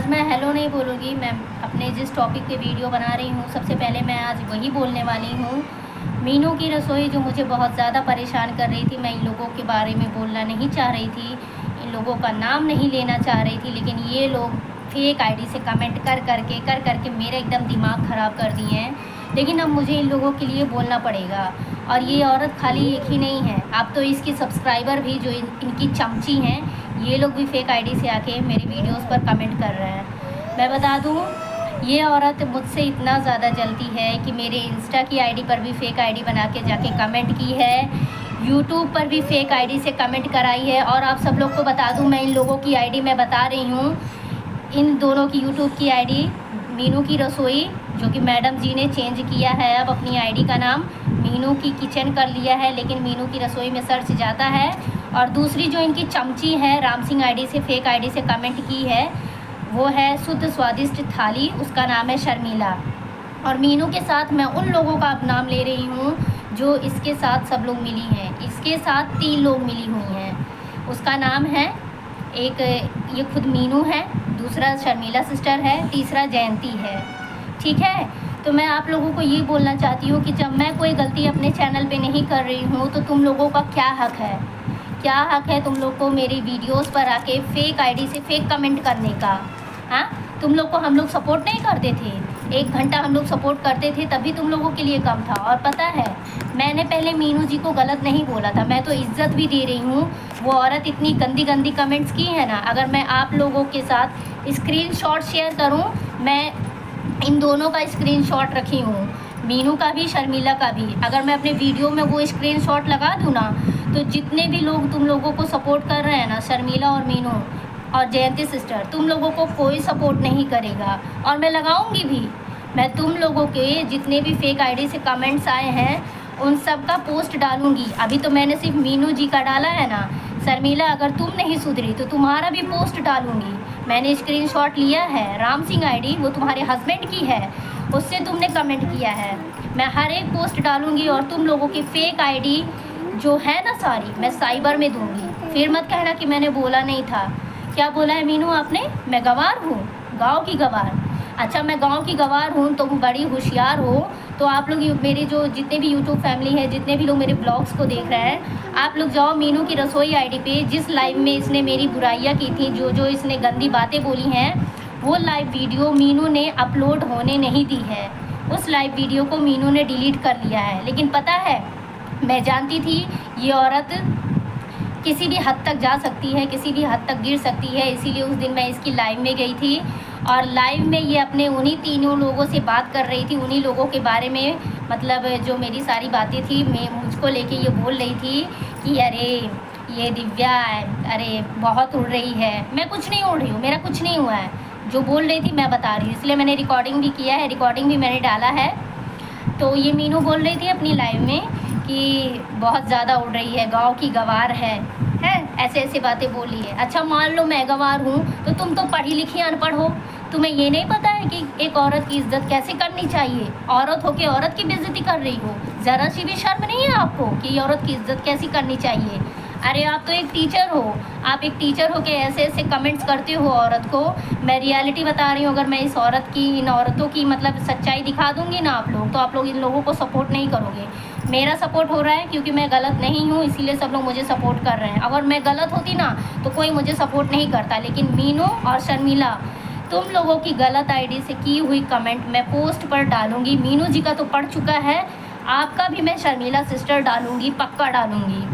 मैं हेलो नहीं बोलूँगी, मैं अपने जिस टॉपिक पे वीडियो बना रही हूँ सबसे पहले मैं आज वही बोलने वाली हूँ। मीनू की रसोई जो मुझे बहुत ज़्यादा परेशान कर रही थी, मैं इन लोगों के बारे में बोलना नहीं चाह रही थी, इन लोगों का नाम नहीं लेना चाह रही थी, लेकिन ये लोग फेक आईडी से कमेंट कर करके मेरा एकदम दिमाग ख़राब कर दिए हैं। लेकिन अब मुझे इन लोगों के लिए बोलना पड़ेगा। और ये औरत खाली एक ही नहीं है, अब तो इसकी सब्सक्राइबर भी जो इनकी चमची हैं, ये लोग भी फेक आईडी से आके मेरे वीडियोस पर कमेंट कर रहे हैं। मैं बता दूँ, ये औरत मुझसे इतना ज़्यादा जलती है कि मेरे इंस्टा की आईडी पर भी फेक आईडी बना के जाके कमेंट की है, यूट्यूब पर भी फेक आईडी से कमेंट कराई है। और आप सब लोग को बता दूँ, मैं इन लोगों की आईडी मैं बता रही हूँ, इन दोनों की यूट्यूब की आईडी मीनू की रसोई, जो कि मैडम जी ने चेंज किया है, अब अपनी आईडी का नाम मीनू की किचन कर लिया है, लेकिन मीनू की रसोई में सर्च जाता है। और दूसरी जो इनकी चमची है, राम सिंह आईडी से फेक आईडी से कमेंट की है, वो है शुद्ध स्वादिष्ट थाली, उसका नाम है शर्मिला। और मीनू के साथ मैं उन लोगों का अब नाम ले रही हूँ जो इसके साथ सब लोग मिली हैं। इसके साथ 3 लोग मिली हुई हैं। उसका नाम है, एक ये खुद मीनू है, दूसरा शर्मिला सिस्टर है, तीसरा जयंती है। ठीक है, तो मैं आप लोगों को ये बोलना चाहती हूँ कि जब मैं कोई गलती अपने चैनल पे नहीं कर रही हूँ तो तुम लोगों का क्या हक है? क्या हक है तुम लोग को मेरी वीडियोस पर आके फेक आईडी से फेक कमेंट करने का? हाँ, तुम लोग को हम लोग सपोर्ट नहीं करते थे? 1 घंटा हम लोग सपोर्ट करते थे, तभी तुम लोगों के लिए कम था। और पता है, मैंने पहले मीनू जी को गलत नहीं बोला था, मैं तो इज्जत भी दे रही हूँ। वो औरत इतनी गंदी गंदी कमेंट्स की है ना, अगर मैं आप लोगों के साथ स्क्रीनशॉट शेयर करूँ, मैं इन दोनों का स्क्रीनशॉट रखी हूँ, मीनू का भी शर्मिला का भी। अगर मैं अपने वीडियो में वो स्क्रीनशॉट लगा दूँ ना, तो जितने भी लोग तुम लोगों को सपोर्ट कर रहे हैं ना, शर्मिला और मीनू और जयंती सिस्टर, तुम लोगों को कोई सपोर्ट नहीं करेगा। और मैं लगाऊंगी भी, मैं तुम लोगों के जितने भी फेक आईडी से कमेंट्स आए हैं उन सब का पोस्ट डालूंगी। अभी तो मैंने सिर्फ मीनू जी का डाला है ना, शर्मिला अगर तुम नहीं सुधरी तो तुम्हारा भी पोस्ट डालूंगी। मैंने स्क्रीनशॉट लिया है, राम सिंह आईडी वो तुम्हारे हस्बैंड की है, उससे तुमने कमेंट किया है। मैं हर एक पोस्ट डालूंगी और तुम लोगों की फेक आईडी जो है ना सारी, मैं साइबर में दूंगी। फिर मत कहना कि मैंने बोला नहीं था। क्या बोला है मीनू आपने? मैं गंवार हूँ, गांव की गंवार। अच्छा, मैं गांव की गंवार हूँ, तुम बड़ी होशियार हो। तो आप लोग मेरे जो जितने भी यूट्यूब फैमिली है, जितने भी लोग मेरे ब्लॉग्स को देख रहे हैं, आप लोग जाओ मीनू की रसोई आईडी पे, जिस लाइव में इसने मेरी बुराइयाँ की थी, जो इसने गंदी बातें बोली हैं, वो लाइव वीडियो मीनू ने अपलोड होने नहीं दी है। उस लाइव वीडियो को मीनू ने डिलीट कर लिया है। लेकिन पता है, मैं जानती थी ये औरत किसी भी हद तक जा सकती है, किसी भी हद तक गिर सकती है, इसीलिए उस दिन मैं इसकी लाइव में गई थी। और लाइव में ये अपने उन्हीं 3 लोगों से बात कर रही थी, उन्हीं लोगों के बारे में, मतलब जो मेरी सारी बातें थी, मैं मुझको लेके ये बोल रही थी कि अरे ये दिव्या, अरे बहुत उड़ रही है। मैं कुछ नहीं उड़ रही हूँ, मेरा कुछ नहीं हुआ है। जो बोल रही थी मैं बता रही हूँ, इसलिए मैंने रिकॉर्डिंग भी किया है, रिकॉर्डिंग भी मैंने डाला है। तो ये मीनू बोल रही थी अपनी लाइव में कि बहुत ज़्यादा उड़ रही है, गांव की गंवार है, ऐसे ऐसे बातें बोली है। अच्छा, मान लो मैं गंवार हूँ, तो तुम तो पढ़ी लिखी अनपढ़ हो, तुम्हें ये नहीं पता है कि एक औरत की इज्जत कैसे करनी चाहिए? औरत हो के औरत की बेइज्जती कर रही हो, ज़रा सी भी शर्म नहीं है आपको कि औरत की इज्जत कैसी करनी चाहिए? अरे आप तो एक टीचर हो, आप एक टीचर हो के ऐसे ऐसे कमेंट्स करते हो औरत को। मैं रियलिटी बता रही हूँ, अगर मैं इस औरत की, इन औरतों की मतलब सच्चाई दिखा दूँगी ना आप लोग, तो आप लोग इन लोगों को सपोर्ट नहीं करोगे। मेरा सपोर्ट हो रहा है क्योंकि मैं गलत नहीं हूँ, इसीलिए सब लोग मुझे सपोर्ट कर रहे हैं। अगर मैं गलत होती ना तो कोई मुझे सपोर्ट नहीं करता। लेकिन मीनू और शर्मिला, तुम लोगों की गलत आईडी से की हुई कमेंट मैं पोस्ट पर डालूंगी। मीनू जी का तो पड़ चुका है, आपका भी मैं शर्मिला सिस्टर डालूंगी, पक्का डालूंगी।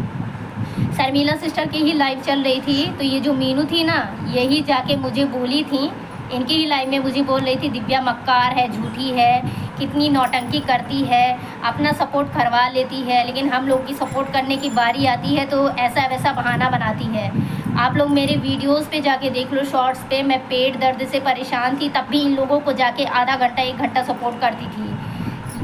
शर्मिला सिस्टर की ही लाइव चल रही थी, तो ये जो मीनू थी ना, यही जाके मुझे बोली थी, इनकी ही लाइव में मुझे बोल रही थी दिव्या मक्कार है, झूठी है, कितनी नौटंकी करती है, अपना सपोर्ट करवा लेती है, लेकिन हम लोग की सपोर्ट करने की बारी आती है तो ऐसा वैसा बहाना बनाती है। आप लोग मेरे वीडियोस पे जाके देख लो, शॉर्ट्स पे, मैं पेट दर्द से परेशान थी, तब भी इन लोगों को जाके आधा घंटा 1 घंटा सपोर्ट करती थी।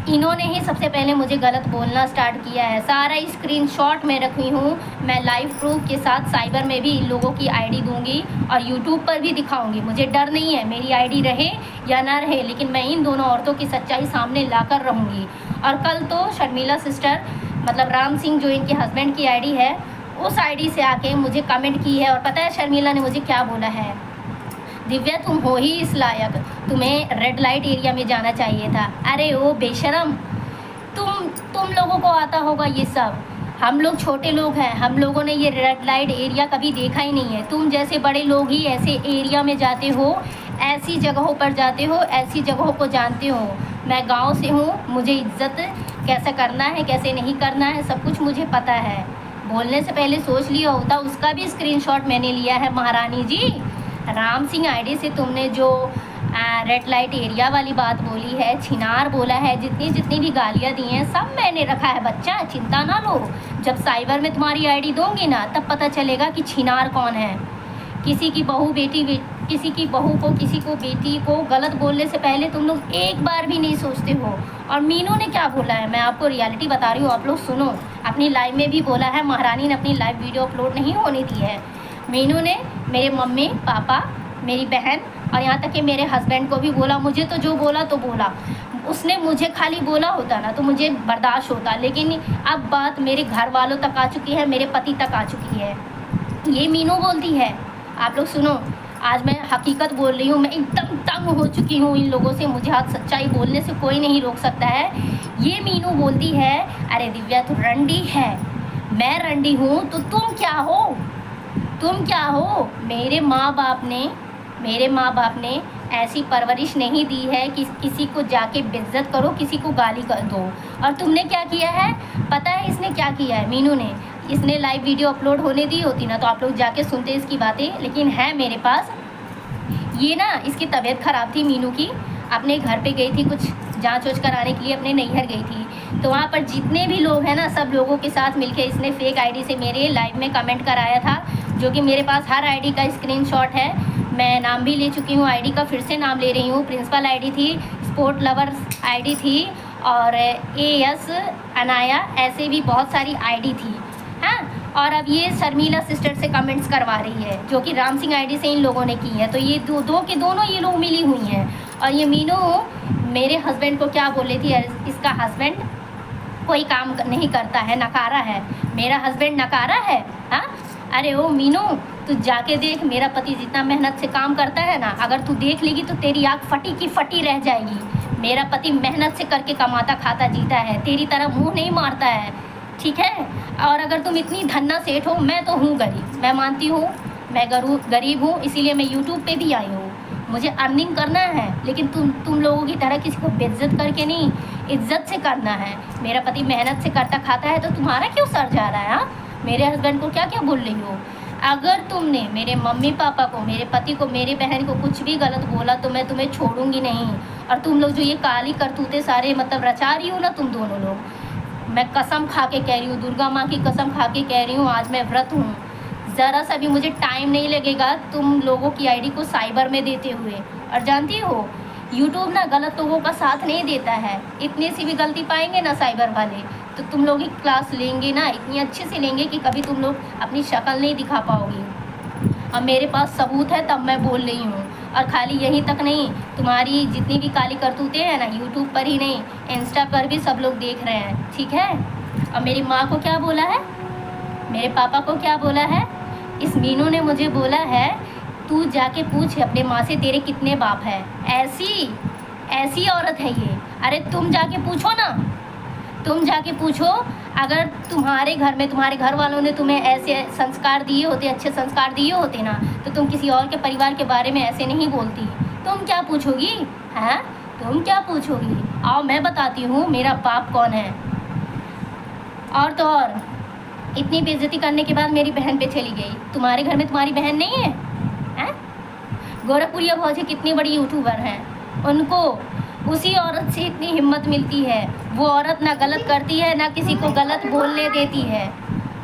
इन्होंने ही सबसे पहले मुझे गलत बोलना स्टार्ट किया है। सारा स्क्रीनशॉट मैं रखी हूँ, मैं लाइव प्रूफ के साथ साइबर में भी इन लोगों की आईडी दूंगी और यूट्यूब पर भी दिखाऊंगी। मुझे डर नहीं है, मेरी आईडी रहे या ना रहे, लेकिन मैं इन दोनों औरतों की सच्चाई सामने लाकर रहूँगी। और कल तो शर्मिला सिस्टर, मतलब राम सिंह जो इनके हस्बैंड की आईडी है, उस आईडी से आके मुझे कमेंट की है। और पता है शर्मिला ने मुझे क्या बोला है? दिव्या तुम हो ही इस लायक, तुम्हें रेड लाइट एरिया में जाना चाहिए था। अरे ओ बेशरम, तुम लोगों को आता होगा ये सब, हम लोग छोटे लोग हैं, हम लोगों ने ये रेड लाइट एरिया कभी देखा ही नहीं है। तुम जैसे बड़े लोग ही ऐसे एरिया में जाते हो, ऐसी जगहों पर जाते हो, ऐसी जगहों को जानते हो। मैं गांव से हूँ, मुझे इज्जत कैसे करना है कैसे नहीं करना है सब कुछ मुझे पता है। बोलने से पहले सोच लिया होता, उसका भी स्क्रीनशॉट मैंने लिया है महारानी जी। राम सिंह आईडी से तुमने जो रेड लाइट एरिया वाली बात बोली है, छिनार बोला है, जितनी भी गालियाँ दी हैं सब मैंने रखा है बच्चा, चिंता ना लो। जब साइबर में तुम्हारी आईडी दूंगी ना तब पता चलेगा कि छिनार कौन है। किसी की बहू को किसी को बेटी को गलत बोलने से पहले तुम लोग एक बार भी नहीं सोचते हो। और मीनू ने क्या बोला है, मैं आपको रियलिटी बता रही हूँ, आप लोग सुनो। अपनी लाइव में भी बोला है, महारानी ने अपनी लाइव वीडियो अपलोड नहीं होने दी है। मीनू ने मेरे मम्मी पापा, मेरी बहन और यहाँ तक कि मेरे हस्बैंड को भी बोला। मुझे तो जो बोला तो बोला, उसने मुझे खाली बोला होता ना तो मुझे बर्दाश्त होता, लेकिन अब बात मेरे घर वालों तक आ चुकी है, मेरे पति तक आ चुकी है। ये मीनू बोलती है, आप लोग सुनो, आज मैं हकीकत बोल रही हूँ। मैं एकदम तंग हो चुकी हूँ इन लोगों से, मुझे आज सच्चाई बोलने से कोई नहीं रोक सकता है। ये मीनू बोलती है, अरे दिव्या तू रंडी है, मैं रंडी हूँ तो तुम क्या हो, तुम क्या हो। मेरे माँ बाप ने ऐसी परवरिश नहीं दी है कि किसी को जाके बेइज्जत करो, किसी को गाली कर दो। और तुमने क्या किया है पता है, इसने क्या किया है मीनू ने, इसने लाइव वीडियो अपलोड होने दी होती ना तो आप लोग जाके सुनते इसकी बातें, लेकिन है मेरे पास। ये ना इसकी तबीयत ख़राब थी मीनू की, अपने घर पे गई थी कुछ जांच वाँच कराने के लिए, अपने नैहर गई थी। तो वहाँ पर जितने भी लोग हैं ना सब लोगों के साथ मिलके इसने फेक आईडी से मेरे लाइव में कमेंट कराया था, जो कि मेरे पास हर आईडी का स्क्रीनशॉट है। मैं नाम भी ले चुकी हूँ आईडी का, फिर से नाम ले रही हूँ। प्रिंसिपल आईडी थी, स्पोर्ट लवर्स आईडी थी और AS अनाया, ऐसे भी बहुत सारी आईडी थी। हाँ, और अब ये शर्मिला सिस्टर से कमेंट्स करवा रही है, जो कि राम सिंह आईडी से इन लोगों ने की है। तो ये दोनों ये लोग मिली हुई हैं। और ये मीनू मेरे हस्बैंड को क्या बोल रही थी, इसका हस्बैंड कोई काम नहीं करता है, नकारा है, मेरा हस्बैंड नकारा है। हाँ, अरे ओ मीनू तू जाके देख, मेरा पति जितना मेहनत से काम करता है ना, अगर तू देख लेगी तो तेरी आँख फटी की फटी रह जाएगी। मेरा पति मेहनत से करके कमाता खाता जीता है, तेरी तरह मुंह नहीं मारता है, ठीक है। और अगर तुम इतनी धन्ना सेठ हो, मैं तो हूँ गरीब, मैं मानती हूँ मैं गरीब हूँ, इसीलिए मैं यूट्यूब पे भी आई हूँ। मुझे अर्निंग करना है, लेकिन तुम लोगों की तरह किसी को बेइज्जत करके नहीं, इज्जत से करना है। मेरा पति मेहनत से करता खाता है, तो तुम्हारा क्यों सर जा रहा है? हाँ, मेरे हस्बैंड को क्या क्या बोल रही हो? अगर तुमने मेरे मम्मी पापा को, मेरे पति को, मेरी बहन को कुछ भी गलत बोला तो मैं तुम्हें छोड़ूंगी नहीं। और तुम लोग जो ये काली करतूते सारे मतलब रचा रही हो ना तुम दोनों लोग, मैं कसम खा के कह रही हूँ, दुर्गा माँ की कसम खा के कह रही हूँ, आज मैं व्रत हूँ, ज़रा सा भी मुझे टाइम नहीं लगेगा तुम लोगों की आईडी को साइबर में देते हुए। और जानती हो यूट्यूब ना गलत लोगों का साथ नहीं देता है, इतनी सी भी गलती पाएंगे ना साइबर वाले तो तुम लोग की क्लास लेंगे ना, इतनी अच्छे से लेंगे कि कभी तुम लोग अपनी शक्ल नहीं दिखा पाओगी। और मेरे पास सबूत है तब मैं बोल रही हूँ। और खाली यहीं तक नहीं, तुम्हारी जितनी भी काली करतूतें हैं ना, यूट्यूब पर ही नहीं इंस्टा पर भी सब लोग देख रहे हैं, ठीक है। और मेरी माँ को क्या बोला है, मेरे पापा को क्या बोला है, इस मीनू ने मुझे बोला है तू जाके पूछ अपने माँ से तेरे कितने बाप हैं। ऐसी औरत है ये। अरे तुम जाके पूछो ना, तुम जाके पूछो। अगर तुम्हारे घर में तुम्हारे घर वालों ने तुम्हें ऐसे संस्कार दिए होते, अच्छे संस्कार दिए होते ना, तो तुम किसी और के परिवार के बारे में ऐसे नहीं बोलती। तुम क्या पूछोगी? हैं, तुम क्या पूछोगी? आओ मैं बताती हूँ मेरा बाप कौन है। और तो और इतनी बेइज्जती करने के बाद मेरी बहन पे चली गई। तुम्हारे घर में तुम्हारी बहन नहीं है? हैं? गोरखपुरिया भौजी कितनी बड़ी यूट्यूबर हैं, उनको उसी औरत से इतनी हिम्मत मिलती है। वो औरत ना गलत करती है ना किसी को गलत बोलने देती है,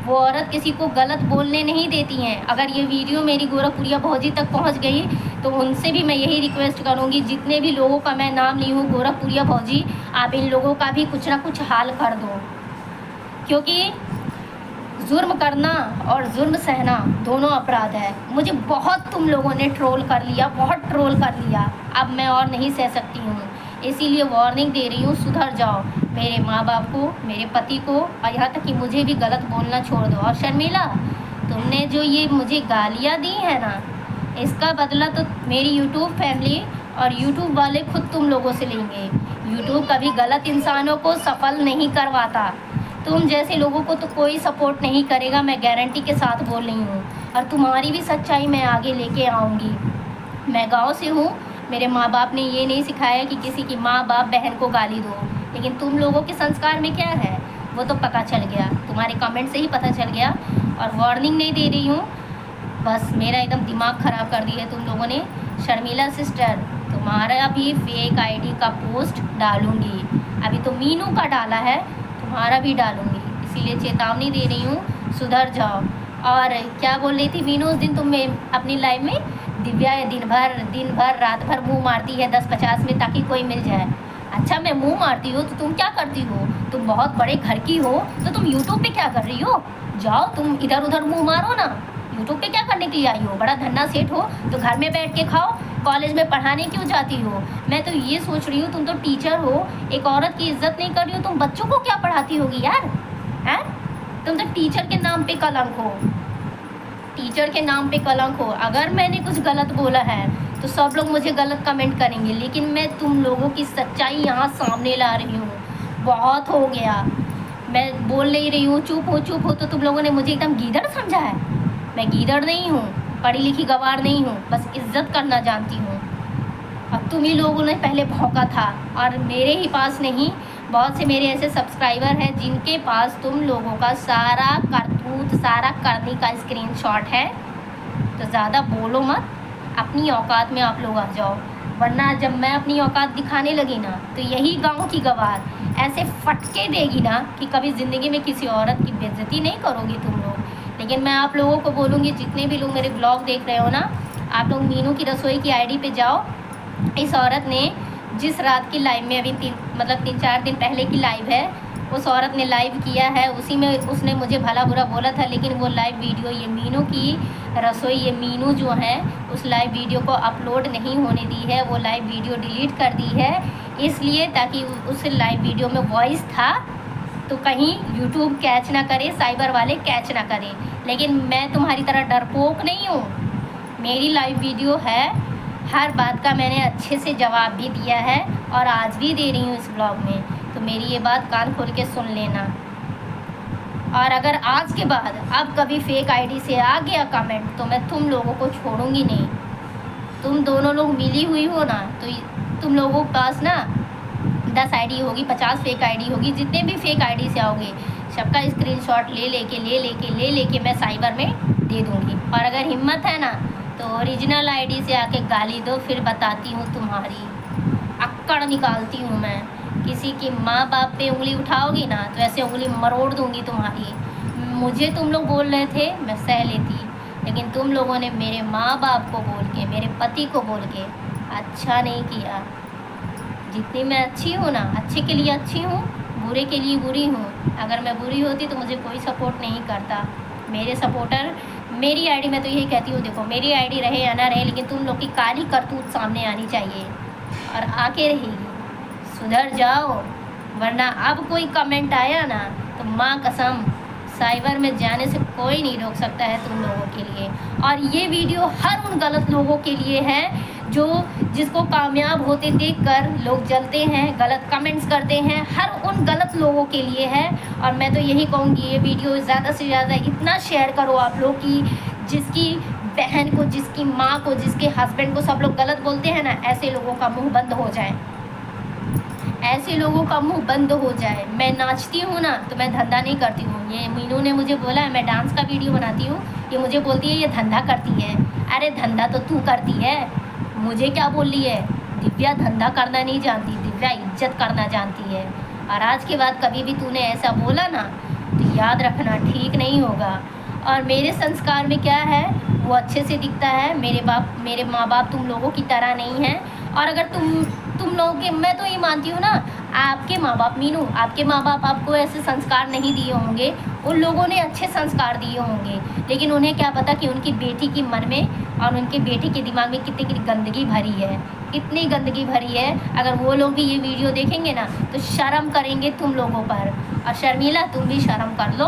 वो औरत किसी को गलत बोलने नहीं देती हैं। अगर ये वीडियो मेरी गोरखपुरिया भौजी तक पहुंच गई तो उनसे भी मैं यही रिक्वेस्ट करूंगी, जितने भी लोगों का मैं नाम ली हूँ गोरखपुरिया भौजी, आप इन लोगों का भी कुछ ना कुछ हाल कर दो। क्योंकि जुर्म करना और जुर्म सहना दोनों अपराध है। मुझे बहुत तुम लोगों ने ट्रोल कर लिया, बहुत ट्रोल कर लिया, अब मैं और नहीं सह सकती हूँ। इसीलिए वार्निंग दे रही हूँ, सुधर जाओ। मेरे माँ बाप को, मेरे पति को और यहाँ तक कि मुझे भी गलत बोलना छोड़ दो। और शर्मिला, तुमने जो ये मुझे गालियाँ दी है ना, इसका बदला तो मेरी यूट्यूब फैमिली और यूट्यूब वाले खुद तुम लोगों से लेंगे। यूट्यूब कभी गलत इंसानों को सफल नहीं करवाता। तुम जैसे लोगों को तो कोई सपोर्ट नहीं करेगा, मैं गारंटी के साथ बोल रही हूँ। और तुम्हारी भी सच्चाई मैं आगे लेके आऊँगी। मैं गांव से हूँ, मेरे माँ बाप ने ये नहीं सिखाया कि किसी की माँ बाप बहन को गाली दो, लेकिन तुम लोगों के संस्कार में क्या है वो तो पता चल गया, तुम्हारे कमेंट से ही पता चल गया। और वार्निंग नहीं दे रही हूँ, बस मेरा एकदम दिमाग ख़राब कर दिया तुम लोगों ने। शर्मिला सिस्टर, तुम्हारा भी फेक आईडी का पोस्ट डालूँगी। अभी तो मीनू का डाला है, तुम्हारा भी डालूँगी, इसीलिए चेतावनी दे रही हूँ, सुधर जाओ। और क्या बोल रही थी मीनू उस दिन तुम अपनी लाइव में, दिव्या दिन भर रात भर मुंह मारती है 10-50 में ताकि कोई मिल जाए। अच्छा, मैं मुंह मारती हूँ तो तुम क्या करती हो? तुम बहुत बड़े घर की हो तो तुम यूट्यूब पे क्या कर रही हो? जाओ तुम इधर उधर मुंह मारो ना, यूट्यूब पे क्या करने के लिए आई हो? बड़ा धन्ना सेठ हो तो घर में बैठ के खाओ, कॉलेज में पढ़ाने क्यों जाती हो? मैं तो ये सोच रही हूँ, तुम तो टीचर हो, एक औरत की इज्जत नहीं कर रही हो, तुम बच्चों को क्या पढ़ाती होगी यार? हैं? तुम तो टीचर के नाम पे कलंक हो, टीचर के नाम पे कलंक हो। अगर मैंने कुछ गलत बोला है तो सब लोग मुझे गलत कमेंट करेंगे, लेकिन मैं तुम लोगों की सच्चाई यहाँ सामने ला रही हूँ। बहुत हो गया, मैं बोल नहीं रही हूँ, चुप हो तो तुम लोगों ने मुझे एकदम गीदड़ समझा है। मैं गीदड़ नहीं हूँ, पढ़ी लिखी गवार नहीं हूँ, बस इज्जत करना जानती हूँ। अब तुम ही लोगों ने पहले भौंका था, और मेरे ही पास नहीं, बहुत से मेरे ऐसे सब्सक्राइबर हैं जिनके पास तुम लोगों का सारा करतूत, सारा करनी का स्क्रीनशॉट है। तो ज़्यादा बोलो मत, अपनी औकात में आप लोग आ जाओ, वरना जब मैं अपनी औकात दिखाने लगी ना तो यही गांव की गवार ऐसे फटके देगी ना कि कभी ज़िंदगी में किसी औरत की बेइज्जती नहीं करोगी तुम लोग। लेकिन मैं आप लोगों को बोलूँगी, जितने भी लोग मेरे ब्लॉग देख रहे हो ना, आप लोग मीनू की रसोई की आईडी पे जाओ। इस औरत ने जिस रात की लाइव में, अभी 3-4 दिन पहले की लाइव है, उस औरत ने लाइव किया है, उसी में उसने मुझे भला बुरा बोला था, लेकिन वो लाइव वीडियो, ये मीनू की रसोई, ये मीनू जो है, उस लाइव वीडियो को अपलोड नहीं होने दी है। वो लाइव वीडियो डिलीट कर दी है, इसलिए ताकि उस लाइव वीडियो में वॉइस था तो कहीं यूट्यूब कैच ना करे, साइबर वाले कैच ना करें। लेकिन मैं तुम्हारी तरह डरपोक नहीं हूँ, मेरी लाइव वीडियो है, हर बात का मैंने अच्छे से जवाब भी दिया है और आज भी दे रही हूँ इस ब्लॉग में। तो मेरी ये बात कान खोल के सुन लेना। और अगर आज के बाद अब कभी फेक आईडी से आ गया कमेंट तो मैं तुम लोगों को छोड़ूंगी नहीं। तुम दोनों लोग मिली हुई हो ना, तो तुम लोगों के पास ना 10 आईडी होगी, 50 फेक आईडी होगी, जितने भी फेक आईडी से आओगे सबका स्क्रीनशॉट ले लेके मैं साइबर में दे दूँगी। और अगर हिम्मत है ना तो ओरिजिनल आईडी से आके गाली दो, फिर बताती हूँ तुम्हारी अक्कड़ निकालती हूँ मैं। किसी की माँ बाप पे उंगली उठाओगी ना तो ऐसे उंगली मरोड़ दूँगी तुम्हारी। मुझे तुम लोग बोल रहे थे, मैं सह लेती, लेकिन तुम लोगों ने मेरे माँ बाप को बोल के, मेरे पति को बोल के अच्छा नहीं किया। जितनी मैं अच्छी हूँ ना, अच्छे के लिए अच्छी हूँ, बुरे के लिए बुरी हूँ। अगर मैं बुरी होती तो मुझे कोई सपोर्ट नहीं करता। मेरे सपोर्टर, मेरी आईडी, मैं तो यही कहती हूँ, देखो मेरी आईडी रहे या ना रहे, लेकिन तुम लोग की काली करतूत सामने आनी चाहिए और आके रहेगी। सुधर जाओ, वरना अब कोई कमेंट आया ना तो माँ कसम साइबर में जाने से कोई नहीं रोक सकता है तुम लोगों के लिए। और ये वीडियो हर उन गलत लोगों के लिए है जिसको कामयाब होते देखकर लोग जलते हैं, गलत कमेंट्स करते हैं, हर उन गलत लोगों के लिए है। और मैं तो यही कहूँगी, ये वीडियो ज़्यादा से ज़्यादा इतना शेयर करो आप लोग की जिसकी बहन को, जिसकी माँ को, जिसके हस्बैंड को सब लोग गलत बोलते हैं ना, ऐसे लोगों का मुँह बंद हो जाए, ऐसे लोगों का मुंह बंद हो जाए। मैं नाचती हूँ ना तो मैं धंधा नहीं करती हूँ। ये मीनू ने मुझे बोला है मैं डांस का वीडियो बनाती हूँ, ये मुझे बोलती है ये धंधा करती है। अरे धंधा तो तू करती है, मुझे क्या बोल रही है? दिव्या धंधा करना नहीं जानती, दिव्या इज्जत करना जानती है। और आज के बाद कभी भी तूने ऐसा बोला ना तो याद रखना, ठीक नहीं होगा। और मेरे संस्कार में क्या है वो अच्छे से दिखता है। मेरे माँ बाप तुम लोगों की तरह नहीं हैं। और अगर तुम लोगों के, मैं तो ये मानती हूँ ना, आपके माँ बाप, मीनू, आपके माँ बाप आपको ऐसे संस्कार नहीं दिए होंगे, उन लोगों ने अच्छे संस्कार दिए होंगे, लेकिन उन्हें क्या पता कि उनकी बेटी की मन में और उनके बेटी के दिमाग में कितनी गंदगी भरी है, कितनी गंदगी भरी है। अगर वो लोग भी ये वीडियो देखेंगे ना तो शर्म करेंगे तुम लोगों पर। और शर्मिला, तुम भी शर्म कर लो,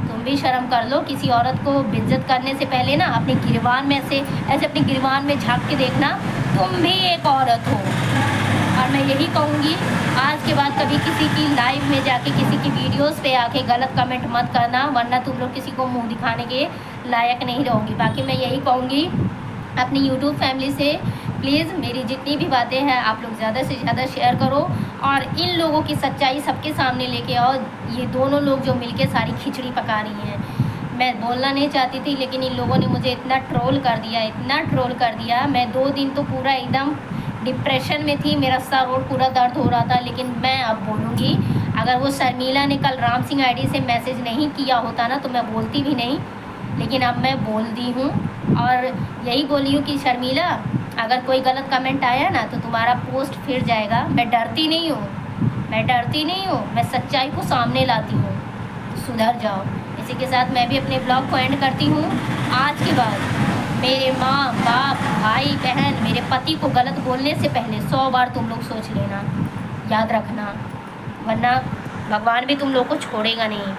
तुम तुम भी शर्म कर लो। किसी औरत को बेइज्जत करने से पहले ना अपने गिरबान में से ऐसे अपने गिरबान में झांक के देखना, तुम भी एक औरत हो। और मैं यही कहूँगी, आज के बाद कभी किसी की लाइव में जाके किसी की वीडियोस पे आके गलत कमेंट मत करना, वरना तुम लोग किसी को मुंह दिखाने के लायक नहीं रहोगी। बाकी मैं यही कहूँगी अपनी यूट्यूब फैमिली से, प्लीज़ मेरी जितनी भी बातें हैं आप लोग ज़्यादा से ज़्यादा शेयर करो और इन लोगों की सच्चाई सबके सामने लेके आओ। ये दोनों लोग जो मिलके सारी खिचड़ी पका रही हैं, मैं बोलना नहीं चाहती थी लेकिन इन लोगों ने मुझे इतना ट्रोल कर दिया, इतना ट्रोल कर दिया। मैं 2 दिन तो पूरा एकदम डिप्रेशन में थी, मेरा सर और पूरा दर्द हो रहा था। लेकिन मैं अब बोलूँगी, अगर वो शर्मिला ने कल राम सिंह आईडी से मैसेज नहीं किया होता ना तो मैं बोलती भी नहीं, लेकिन अब मैं बोल दी हूँ। और यही बोली हूँ कि शर्मिला, अगर कोई गलत कमेंट आया ना तो तुम्हारा पोस्ट फिर जाएगा। मैं डरती नहीं हूँ, मैं डरती नहीं हूँ, मैं सच्चाई को सामने लाती हूँ, सुधर जाओ। इसी के साथ मैं भी अपने ब्लॉग को एंड करती हूँ। आज के बाद मेरे माँ बाप भाई बहन मेरे पति को गलत बोलने से पहले 100 बार तुम लोग सोच लेना, याद रखना, वरना भगवान भी तुम लोग को छोड़ेगा नहीं।